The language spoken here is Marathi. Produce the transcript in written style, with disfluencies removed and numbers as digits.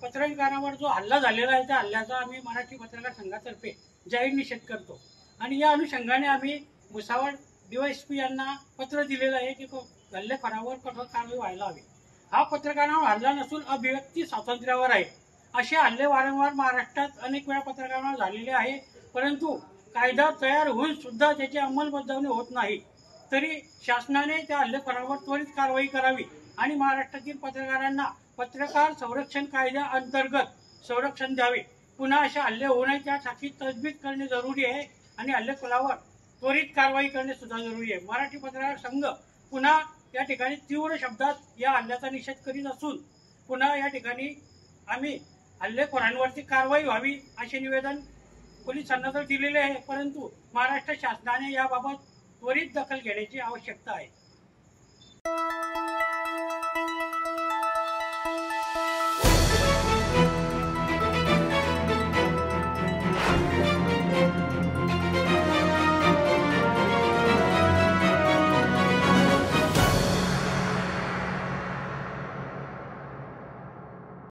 पत्रकारांवर जो हल्ला झालेला आहे त्या हल्ल्याचा आम्ही मराठी पत्रकार संघातर्फे जाहीर निषेध करतो आणि या अनुषंगाने आम्ही भुसावळ डीवायएसपी यांना पत्र दिलेलं आहे की हल्लेखोरांवर कठोर कारवाई व्हायला हवी। हा पत्रकारांवर हल्ला नसून अभिव्यक्ती स्वातंत्र्यावर आहे। असे हल्ले वारंवार महाराष्ट्रात अनेक वेळा पत्रकारांवर झालेले आहे, परंतु कायदा तयार होऊन सुद्धा त्याची अंमलबजावणी होत नाही। तरी शासनाने त्या हल्लेखोरांवर त्वरित कारवाई करावी आणि महाराष्ट्रातील पत्रकारांना पत्रकार संरक्षण कायद्याअंतर्गत संरक्षण द्यावे। पुन्हा अशा हल्ले होऊ नये त्यासाठी तजवीज करणे जरुरी आहे आणि हल्लेखोरांवर त्वरित कारवाई करणे सुद्धा जरुरी आहे। मराठी पत्रकार संघ पुन्हा या ठिकाणी तीव्र शब्दात या हल्ल्याचा निषेध करीत असून पुन्हा या ठिकाणी आम्ही हल्लेखोरांवरती कारवाई व्हावी असे निवेदन पोलिसांना तर दिलेले आहे, परंतु महाराष्ट्र शासनाने याबाबत त्वरित दखल घेण्याची आवश्यकता आहे।